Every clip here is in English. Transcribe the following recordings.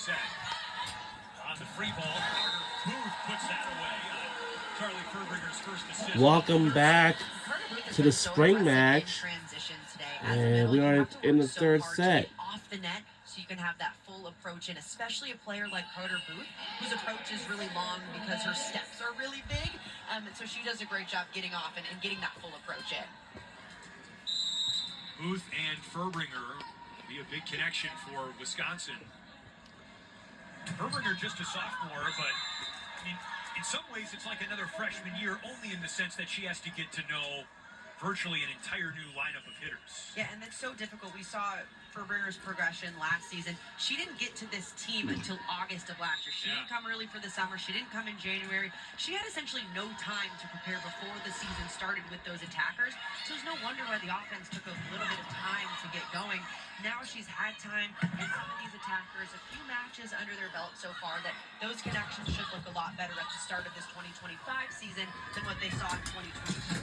set. On the free ball, Carter Booth puts that away. Charlie Furbringer's first assist. Welcome back to the spring match. And we are in the third set. Off the net, so you can have that full approach in, especially a player like Carter Booth, whose approach is really long because her steps are really big. And so she does a great job getting off and getting that full approach in. Booth and Furbringer be a big connection for Wisconsin. Furbringer just a sophomore, but I mean, in some ways it's like another freshman year, only in the sense that she has to get to know virtually an entire new lineup of hitters. Yeah, and that's so difficult. We saw Furbringer's progression last season. She didn't get to this team until August of last year. She didn't come early for the summer. She didn't come in January. She had essentially no time to prepare before the season started with those attackers. So it's no wonder why the offense took a little bit of time to get going. Now she's had time, and some of these attackers, a few matches under their belt so far, that those connections should look a lot better at the start of this 2025 season than what they saw in 2022.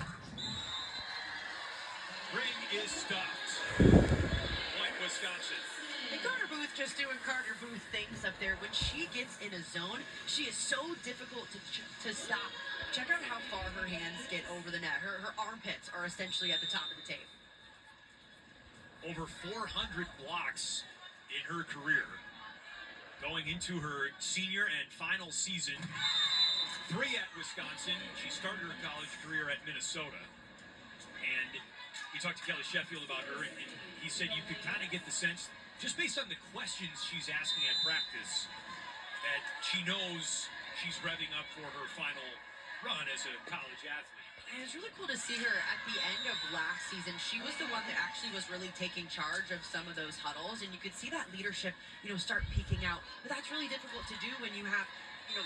Ring is stopped. Point Wisconsin. And Carter Booth just doing Carter Booth things up there. When she gets in a zone, she is so difficult to stop. Check out how far her hands get over the net. Her armpits are essentially at the top of the tape. Over 400 blocks in her career. Going into her senior and final season. 3 at Wisconsin. She started her college career at Minnesota. And we talked to Kelly Sheffield about her, and he said you could kind of get the sense, just based on the questions she's asking at practice, that she knows she's revving up for her final run as a college athlete. And it's really cool to see her at the end of last season. She was the one that actually was really taking charge of some of those huddles, and you could see that leadership, start peeking out. But that's really difficult to do when you have 5,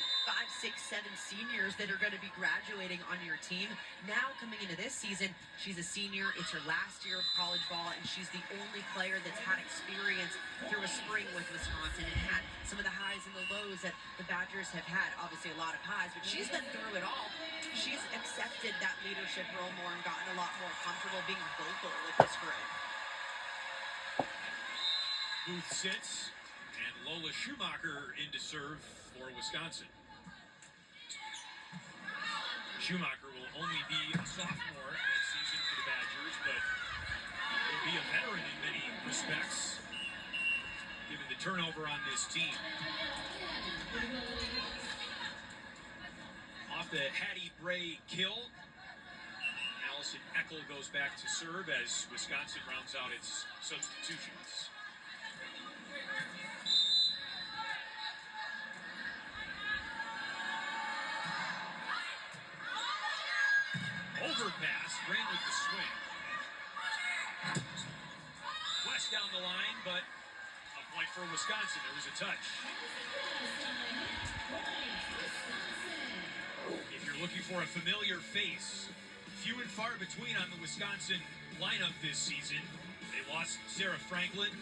6, 7 seniors that are going to be graduating on your team. Now coming into this season, she's a senior. It's her last year of college ball, and she's the only player that's had experience through a spring with Wisconsin and had some of the highs and the lows that the Badgers have had. Obviously a lot of highs, but she's been through it all. She's accepted that leadership role more and gotten a lot more comfortable being vocal with this group. Booth sits, and Lola Schumacher in to serve for Wisconsin. Schumacher will only be a sophomore next season for the Badgers, but will be a veteran in many respects, given the turnover on this team. Off the Hattie Bray kill, Allison Eckel goes back to serve as Wisconsin rounds out its substitutions. Overpass, ran with the swing. West down the line, but a point for Wisconsin. There was a touch. If you're looking for a familiar face, few and far between on the Wisconsin lineup this season. They lost Sarah Franklin,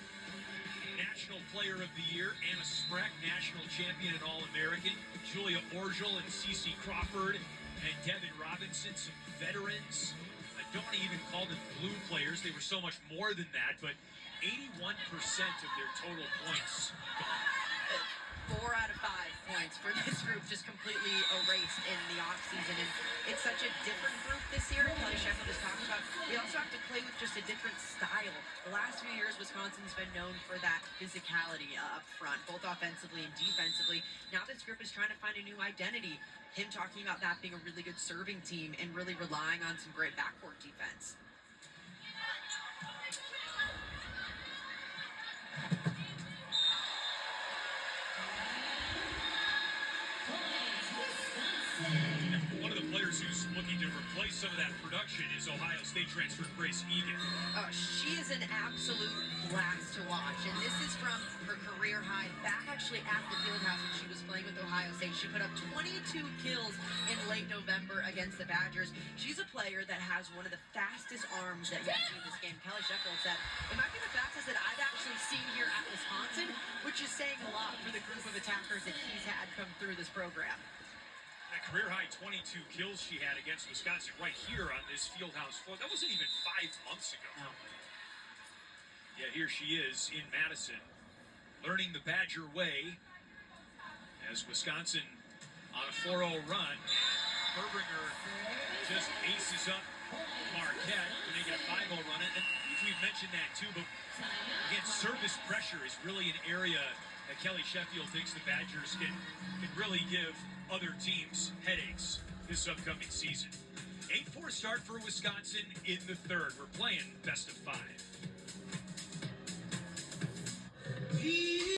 National Player of the Year, Anna Spreck, National Champion and All-American, Julia Orgel and Cece Crawford, and Devin Robinson, some veterans. I don't want to even call them blue players. They were so much more than that, but 81% of their total points gone. 4 out of 5 points for this group just completely erased in the offseason. And it's such a different group this year. Kelly Sheffield is talking about, we also have to play with just a different style. The last few years, Wisconsin's been known for that physicality up front, both offensively and defensively. Now this group is trying to find a new identity. Him talking about that being a really good serving team and really relying on some great backcourt defense. One of the players who's looking to replace some of that production is Ohio State transfer Grace Egan. She is an absolute blast to watch, and this is from her career high back actually at the Fieldhouse when she was playing with Ohio State. She put up 22 kills in late November against the Badgers. She's a player that has one of the fastest arms that you've seen in this game. Kelly Sheffield said, it might be the fastest that I've actually seen here at Wisconsin, which is saying a lot for the group of attackers that he's had come through this program. That career high 22 kills she had against Wisconsin right here on this Fieldhouse floor. That wasn't even 5 months ago. No. Yeah, here she is in Madison. learning the Badger way as Wisconsin on a 4-0 run. Herbringer just aces up Marquette to make it a 5-0 run. And we've mentioned that too, but again, service pressure is really an area that Kelly Sheffield thinks the Badgers can really give other teams headaches this upcoming season. 8-4 start for Wisconsin in the third. We're playing best of 5.